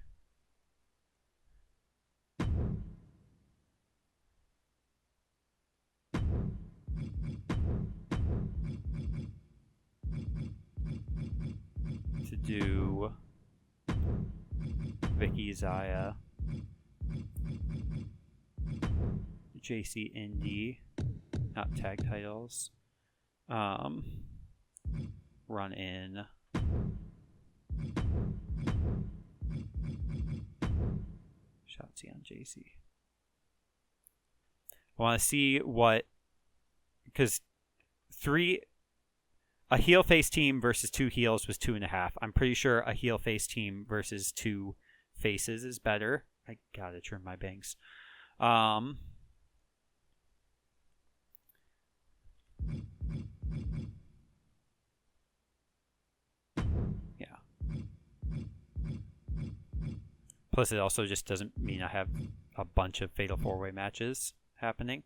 to do Vicky, Zaya, JC, Indy, not tag titles. Run in Shotzi on JC. I want to see what, because a heel face team versus 2 heels was 2.5. I'm pretty sure a heel face team versus 2 faces is better. I gotta trim my bangs. Um, yeah. Plus, it also just doesn't mean I have a bunch of Fatal 4-Way matches happening.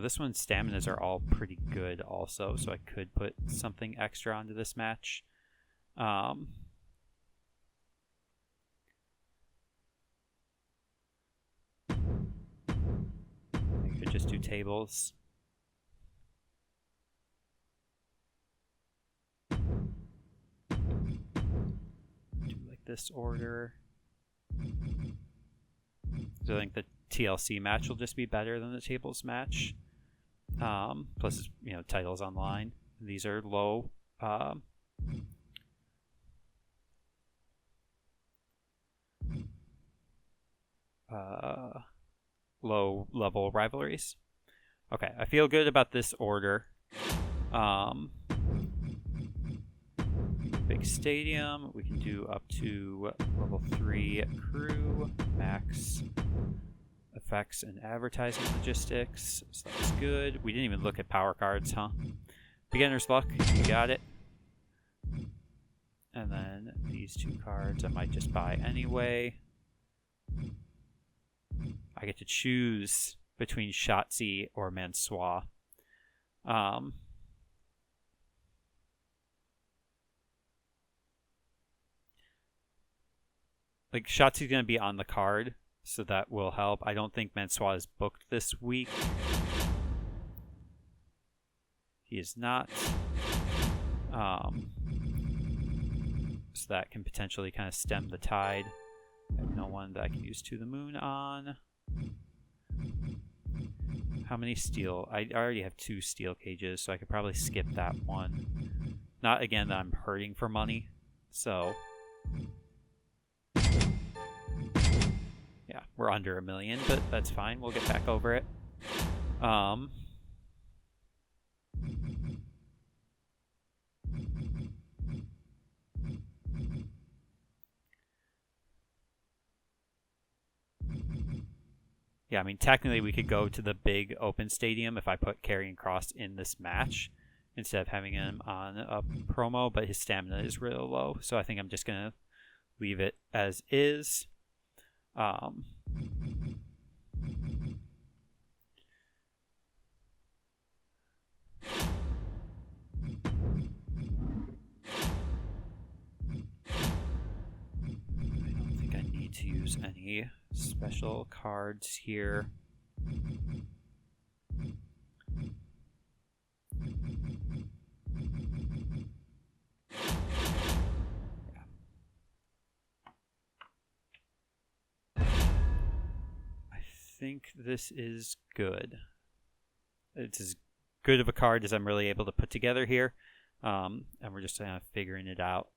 This one's staminas are all pretty good also, so I could put something extra onto this match. I could just do tables. Do like this order. So I think the TLC match will just be better than the tables match. Plus, titles online. These are low. Low level rivalries. Okay, I feel good about this order. Big stadium. We can do up to level 3 crew, max effects and advertising logistics. So that's good. We didn't even look at power cards, huh? Beginner's luck. You got it. And then these 2 cards I might just buy anyway. I get to choose between Shotzi or Mansois. Like, Shotzi's going to be on the card, so that will help. I don't think Mansois is booked this week. He is not. So that can potentially kind of stem the tide. I have no one that I can use To the Moon on. How many steel? I already have 2 steel cages, so I could probably skip that one. Not again that I'm hurting for money, so... Yeah, we're under 1 million, but that's fine. We'll get back over it. Yeah, I mean, technically we could go to the big open stadium if I put Karrion Kross in this match instead of having him on a promo, but his stamina is really low, so I think I'm just going to leave it as is. To use any special cards here. I think this is good. It's as good of a card as I'm really able to put together here. And we're just kind of figuring it out.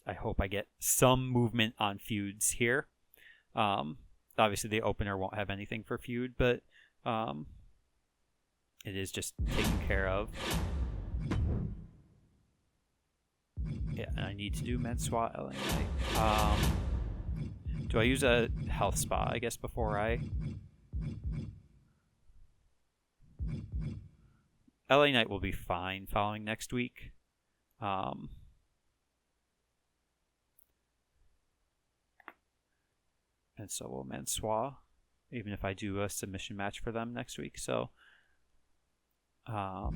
I hope I get some movement on feuds here. Obviously, the opener won't have anything for feud, but it is just taken care of. Yeah, and I need to do Mansois LA Knight. Do I use a health spa, I guess, before I... LA Knight will be fine following next week. And so will Mansois, even if I do a submission match for them next week. So, yeah.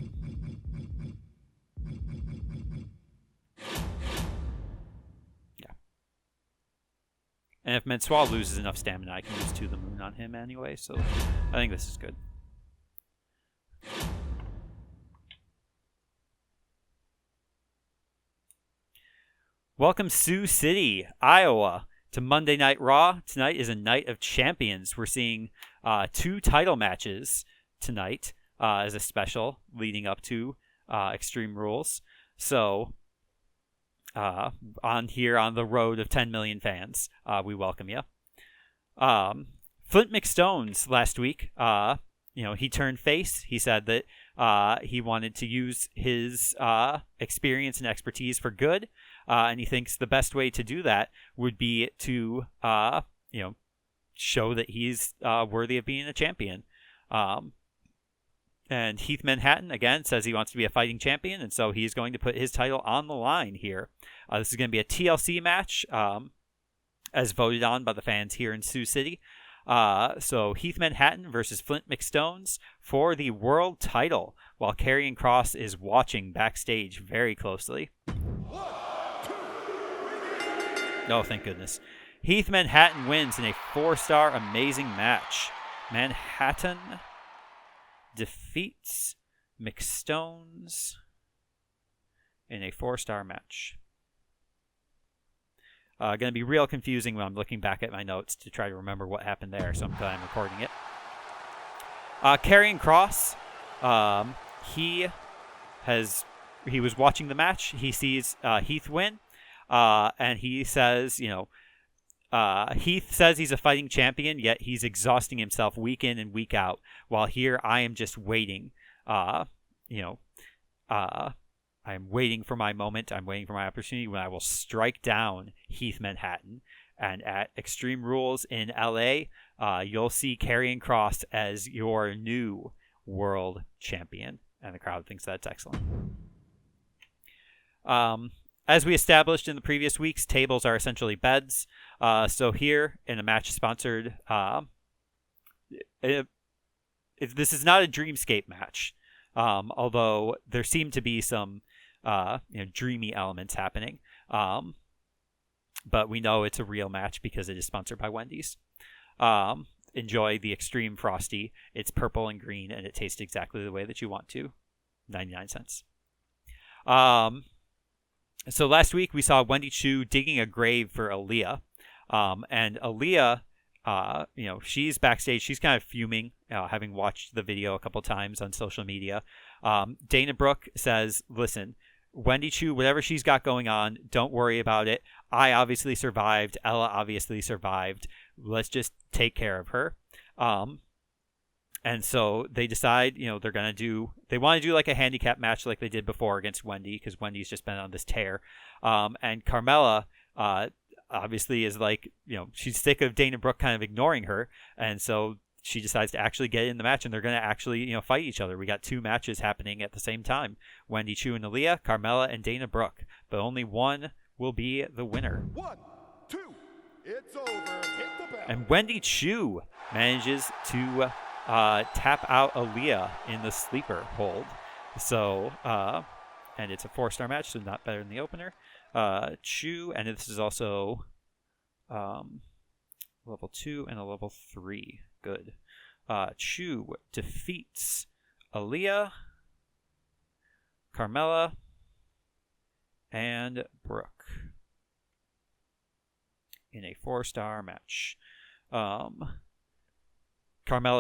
And if Mansois loses enough stamina, I can use To the Moon on him anyway. So, I think this is good. Welcome, Sioux City, Iowa, to Monday Night Raw. Tonight is a night of champions. We're seeing 2 title matches tonight as a special leading up to Extreme Rules. So on the road of 10 million fans, we welcome you. Flint McStones last week, he turned face. He said that He wanted to use his experience and expertise for good, and he thinks the best way to do that would be to, show that he's worthy of being a champion. And Heath Manhattan, again, says he wants to be a fighting champion, and so he's going to put his title on the line here. This is going to be a TLC match, as voted on by the fans here in Sioux City. So Heath Manhattan versus Flint McStones for the world title, while Karrion Kross is watching backstage very closely. Oh, thank goodness. Heath Manhattan wins in a 4-star amazing match. Manhattan defeats McStones in a 4-star match. Going to be real confusing when I'm looking back at my notes to try to remember what happened there, so I'm glad I'm recording it. Karrion Kross, he was watching the match. He sees Heath win, and he says, Heath says he's a fighting champion, yet he's exhausting himself week in and week out. While here, I am just waiting. I'm waiting for my moment. I'm waiting for my opportunity when I will strike down Heath Manhattan. And at Extreme Rules in LA, you'll see Karrion Kross as your new world champion. And the crowd thinks that's excellent. As we established in the previous weeks, tables are essentially beds. So here, in a match sponsored... this is not a Dreamscape match, although there seem to be some dreamy elements happening. But we know it's a real match because it is sponsored by Wendy's. Enjoy the Extreme Frosty. It's purple and green, and it tastes exactly the way that you want to. 99 cents. So last week we saw Wendy Choo digging a grave for Aaliyah. And Aaliyah, she's backstage. She's kind of fuming, having watched the video a couple times on social media. Dana Brooke says, listen, Wendy Choo, whatever she's got going on, don't worry about it. I obviously survived. Ella obviously survived. Let's just take care of her. And so they decide, they want to do like a handicap match like they did before against Wendy, because Wendy's just been on this tear. And Carmella, obviously is like, she's sick of Dana Brooke kind of ignoring her. And so she decides to actually get in the match, and they're going to actually, fight each other. We got 2 matches happening at the same time. Wendy Choo and Aaliyah, Carmella and Dana Brooke. But only one will be the winner. 1, 2, it's over. Hit the bell. And Wendy Choo manages to tap out Aaliyah in the sleeper hold. So, and it's a 4-star match, so not better than the opener. Choo, and this is also level 2 and a level 3. Good. Choo defeats Aaliyah, Carmella, and Brooke in a 4-star match. Carmella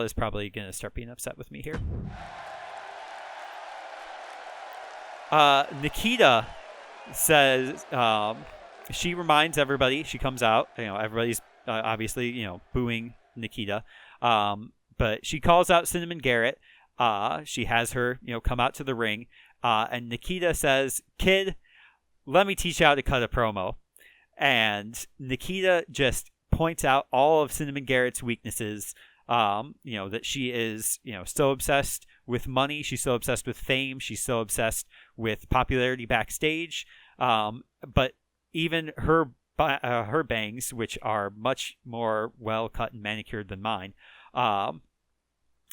is probably going to start being upset with me here. Nikita says, she reminds everybody, she comes out, everybody's obviously, booing Nikita. But she calls out Cinnamon Garrett. She has her, come out to the ring. And Nikita says, kid, let me teach you how to cut a promo. And Nikita just points out all of Cinnamon Garrett's weaknesses. That she is, so obsessed with money. She's so obsessed with fame. She's so obsessed with popularity backstage. But even her bangs, which are much more well cut and manicured than mine,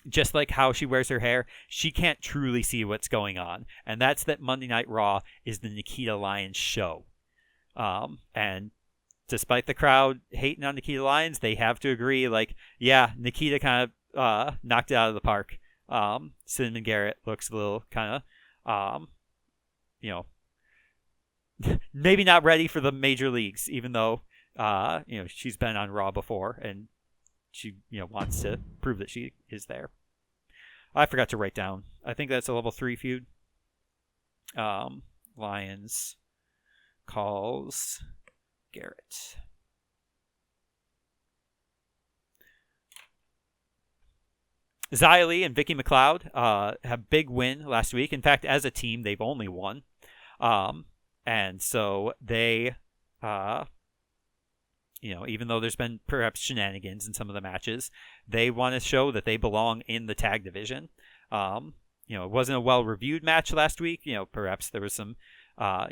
just like how she wears her hair, she can't truly see what's going on. And that's that Monday Night Raw is the Nikita Lyons show. And despite the crowd hating on Nikita Lyons, they have to agree, like, yeah, Nikita kind of knocked it out of the park. Cinnamon Garrett looks a little kind of, maybe not ready for the major leagues, even though, she's been on Raw before, and she, wants to prove that she is there. I forgot to write down. I think that's a level 3 feud. Lyons calls Garrett. Xia Li and Vicky McLeod have big win last week. In fact, as a team, they've only won. And so they, even though there's been perhaps shenanigans in some of the matches, they want to show that they belong in the tag division. It wasn't a well-reviewed match last week. Perhaps there was some, a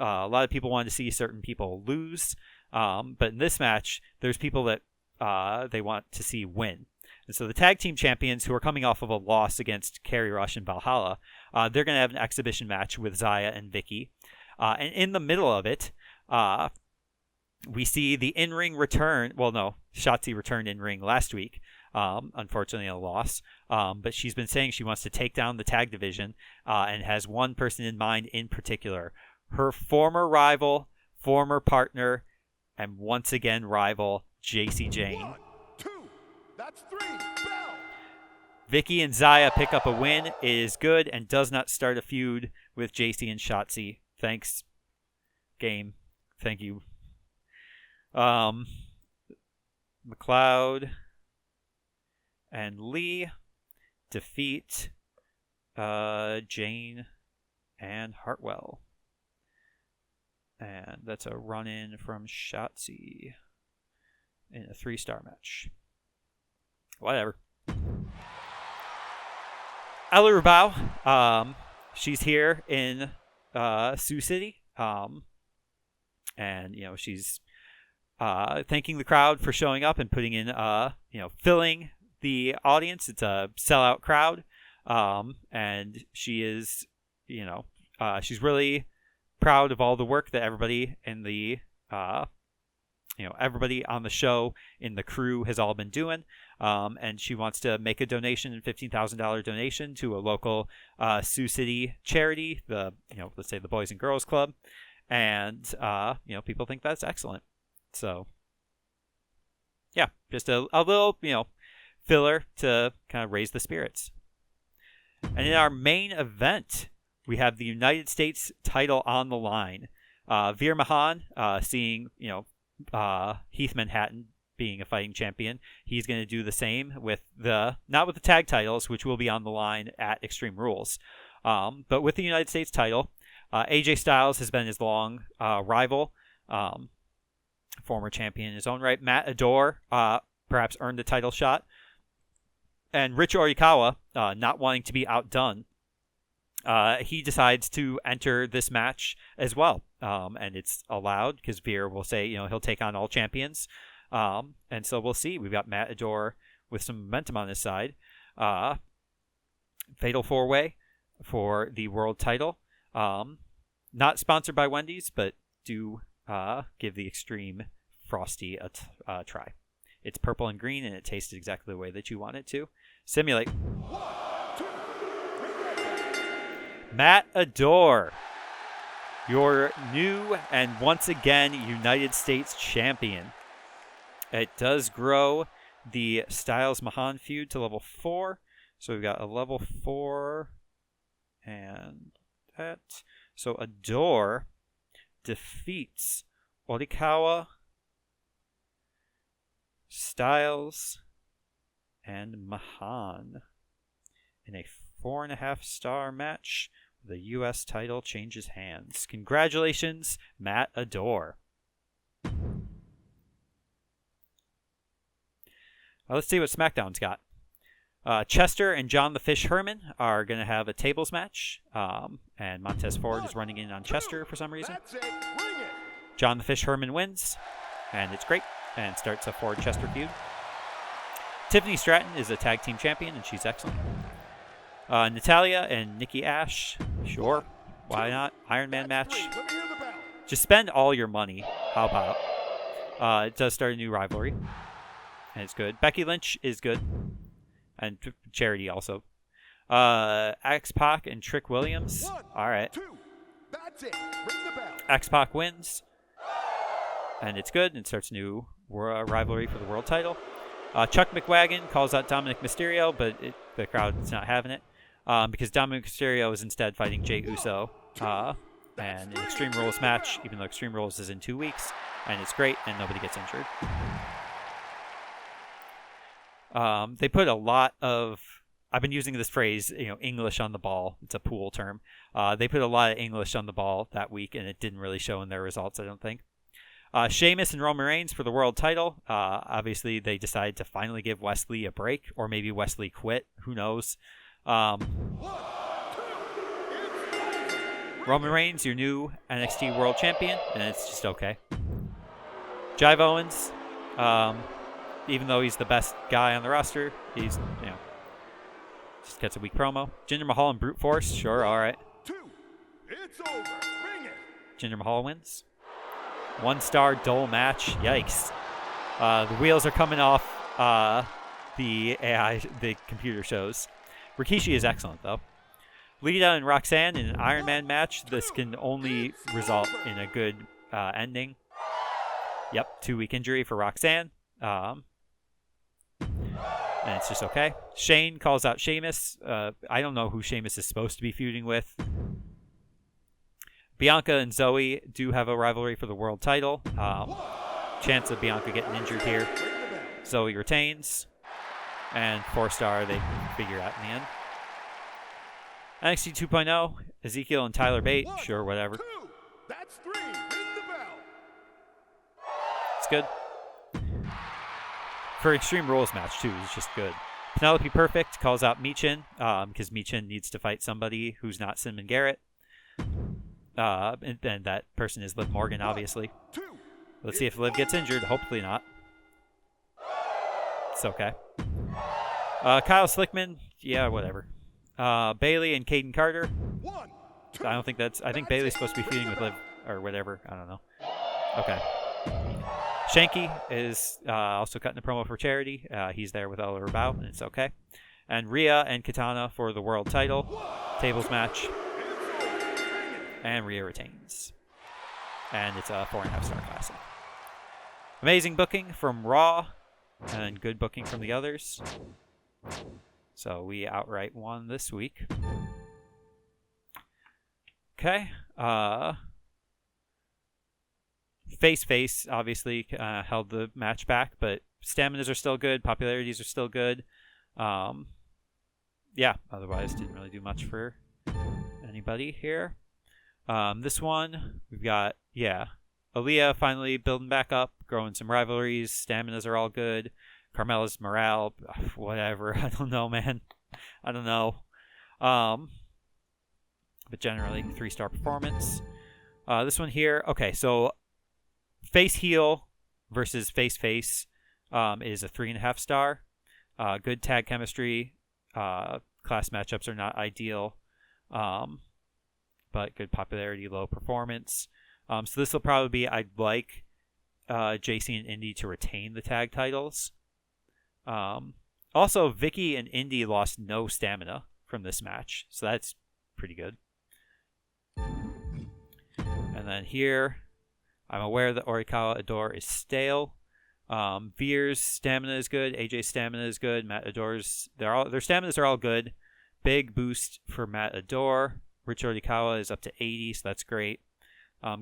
lot of people wanted to see certain people lose. But in this match, there's people that they want to see win. And so the tag team champions, who are coming off of a loss against Carrie Rush and Valhalla, they're going to have an exhibition match with Xia and Vicky. And in the middle of it, we see the in-ring return. Well, no, Shotzi returned in-ring last week. Unfortunately, a loss. But she's been saying she wants to take down the tag division and has one person in mind in particular. Her former rival, former partner, and once again rival, JC Jane. 1, 2, that's 3, bell. Vicky and Xia pick up a win. It is good and does not start a feud with JC and Shotzi. Thanks, game. Thank you. McLeod and Lee defeat Jane and Hartwell. And that's a run-in from Shotzi in a 3-star match. Whatever. Ella Rubao, she's here in Sioux City. And, she's thanking the crowd for showing up and putting in, filling the audience. It's a sellout crowd. And she is, she's really proud of all the work that everybody in the, everybody on the show in the crew has all been doing. And she wants to make a donation, $15,000 donation to a local Sioux City charity, let's say the Boys and Girls Club. And, people think that's excellent. So, yeah, just a little, filler to kind of raise the spirits. And in our main event, we have the United States title on the line. Veer Mahan, seeing, Heath Manhattan being a fighting champion, he's going to do the same with not with the tag titles, which will be on the line at Extreme Rules, but with the United States title. AJ Styles has been his long rival, former champion in his own right. Matt Adore perhaps earned a title shot. And Rich Orikawa, not wanting to be outdone, he decides to enter this match as well. And it's allowed because Veer will say, he'll take on all champions. And so we'll see. We've got Matt Adore with some momentum on his side. Fatal 4-way for the world title. Not sponsored by Wendy's, but do give the Extreme Frosty a try. It's purple and green, and it tastes exactly the way that you want it to. Simulate. 1, 2, 3, Matt Adore, your new and once again United States champion. It does grow the Styles Mahan feud to level 4. So we've got a level 4 and that. So Adore defeats Orikawa, Styles, and Mahan in a 4.5-star match. The U.S. title changes hands. Congratulations, Matt Adore. Let's see what SmackDown's got. Chester and John the Fish Herman are going to have a tables match. And Montez Ford is running in on Chester for some reason. that's it, bring it. John the Fish Herman wins, and it's great, and starts a Ford-Chester feud. Tiffany Stratton is a tag team champion, and she's excellent. Natalia and Nikki Ash, sure, why not? Iron Man match. 3, let me hear the bell. Just spend all your money. How about? It does start a new rivalry, and it's good. Becky Lynch is good, and Charity also. X-Pac and Trick Williams. 1, All right. 2, that's it, ring the bell. X-Pac wins, and it's good, and it starts a new rivalry for the world title. Chuck McWagon calls out Dominic Mysterio, but the crowd's not having it because Dominic Mysterio is instead fighting Jey Uso and an Extreme Rules match, even though Extreme Rules is in 2 weeks, and it's great, and nobody gets injured. They put a lot of... I've been using this phrase, English on the ball. It's a pool term. They put a lot of English on the ball that week, and it didn't really show in their results, I don't think. Sheamus and Roman Reigns for the world title. Obviously, they decided to finally give Wesley a break, or maybe Wesley quit. Who knows? Roman Reigns, your new NXT World Champion, and it's just okay. Jive Owens, even though he's the best guy on the roster, he's, just gets a weak promo. Jinder Mahal and Brute Force, sure, all right. It's over. Bring it. Jinder Mahal wins. 1-star dull match. Yikes. The wheels are coming off the AI, the computer shows. Rikishi is excellent, though. Lita and Roxanne in an Iron Man match. This can only result in a good ending. Yep, 2-week injury for Roxanne. And it's just okay. Shane calls out Sheamus. I don't know who Sheamus is supposed to be feuding with. Bianca and Zoe do have a rivalry for the world title. Chance of Bianca getting injured here. Zoe retains. And 4-star, they figure out in the end. NXT 2.0, Ezekiel and Tyler Bate. Sure, whatever. That's 3. Ring the bell. It's good. For Extreme Rules match, too, it's just good. Penelope Perfect calls out Michin, because Michin needs to fight somebody who's not Cinnamon Garrett. And that person is Liv Morgan, obviously. Let's see if Liv gets injured. Hopefully not. It's okay. Kyle Slickman, yeah, whatever. Bailey and Caden Carter. I think Bailey's supposed to be feuding with Liv, or whatever. I don't know. Okay. Shanky is also cutting a promo for charity. He's there with Ella Rabau, and it's okay. And Rhea and Katana for the world title. Tables match. And Rhea retains. And it's a 4.5-star classic. Amazing booking from Raw. And good booking from the others. So we outright won this week. Okay. Face, obviously, held the match back, but staminas are still good. Popularities are still good. Yeah, otherwise didn't really do much for anybody here. This one, we've got, Aaliyah finally building back up, growing some rivalries. Staminas are all good. Carmella's morale, whatever. I don't know, man. I don't know. But generally, 3-star performance. This one here, okay, so face heel versus face is a 3.5 star. Good tag chemistry. Class matchups are not ideal. But good popularity, low performance. So this will probably be, I'd like JC and Indy to retain the tag titles. Also, Vicky and Indy lost no stamina from this match, so that's pretty good. And then here, I'm aware that Orikawa Adore is stale. Veer's stamina is good. AJ's stamina is good. Matt Adore's, their staminas are all good. Big boost for Matt Adore. Rich Orikawa is up to 80, so that's great.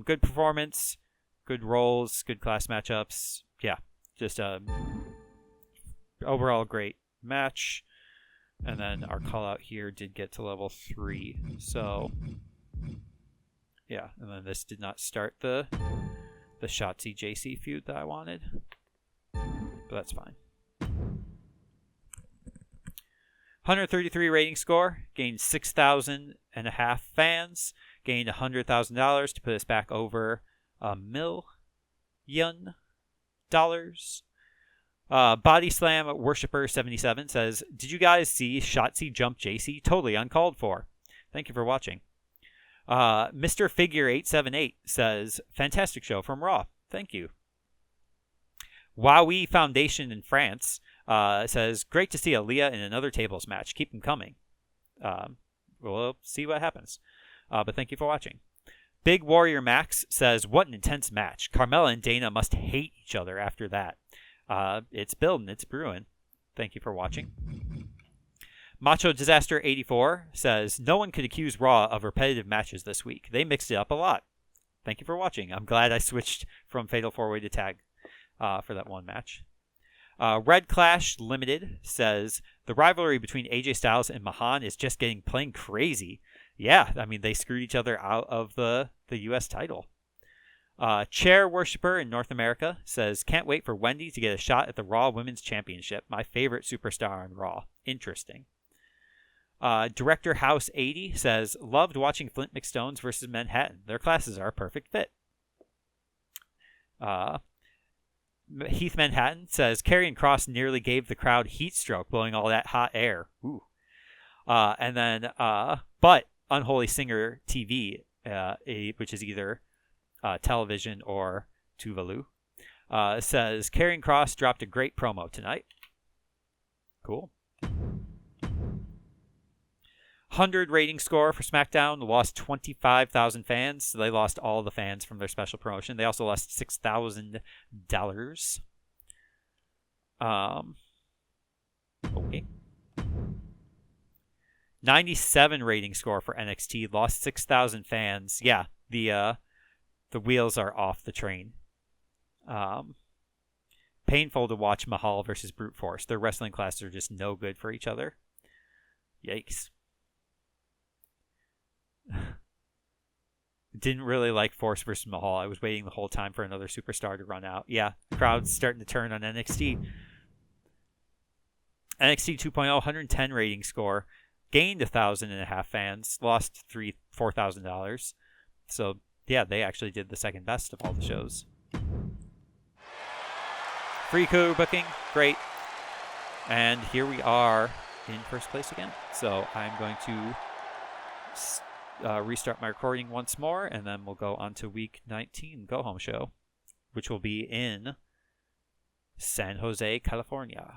Good performance, good rolls, good class matchups. Yeah, just overall great match. And then our call out here did get to level 3. So yeah, and then this did not start the Shotzi JC feud that I wanted. But that's fine. 133 rating score, gained 6,500 fans, gained $100,000 to put us back over $1 million. Body Slam Worshipper 77 says, "Did you guys see Shotzi jump JC? Totally uncalled for. Thank you for watching." Mr. Figure 878 says, "Fantastic show from Raw. Thank you." Wowie Foundation in France says, "Great to see Aaliyah in another tables match. Keep them coming." We'll see what happens. But thank you for watching. Big Warrior Max says, "What an intense match. Carmella and Dana must hate each other after that. It's building, it's brewing." Thank you for watching. Macho Disaster 84 says, "No one could accuse Raw of repetitive matches this week. They mixed it up a lot." Thank you for watching. I'm glad I switched from Fatal 4-Way to Tag for that one match. Red Clash Limited says the rivalry between AJ Styles and Mahan is just getting plain crazy. Yeah, I mean, they screwed each other out of the U.S. title. Chair Worshipper in North America says, can't wait for Wendy to get a shot at the Raw Women's Championship. My favorite superstar on Raw. Interesting. Director House 80 says, loved watching Flint McStones versus Manhattan. Their classes are a perfect fit. Heath Manhattan says, Karrion Kross nearly gave the crowd heat stroke blowing all that hot air. Ooh. And then, but Unholy Singer TV, which is either television or Tuvalu, says, Karrion Kross dropped a great promo tonight. Cool. 100 rating score for SmackDown. Lost 25,000 fans. So they lost all the fans from their special promotion. They also lost $6,000. Okay. 97 rating score for NXT. Lost 6,000 fans. Yeah, the wheels are off the train. Painful to watch Mahal versus Brute Force. Their wrestling classes are just no good for each other. Yikes. Didn't really like Force versus Mahal. I was waiting the whole time for another superstar to run out. Yeah, crowd's starting to turn on NXT. NXT 2.0, 110 rating score. Gained 1,500 fans. Lost $4,000. So, yeah, they actually did the second best of all the shows. Free crew booking. Great. And here we are in first place again. So I'm going to restart my recording once more, and then we'll go on to week 19 go home show, which will be in San Jose, California.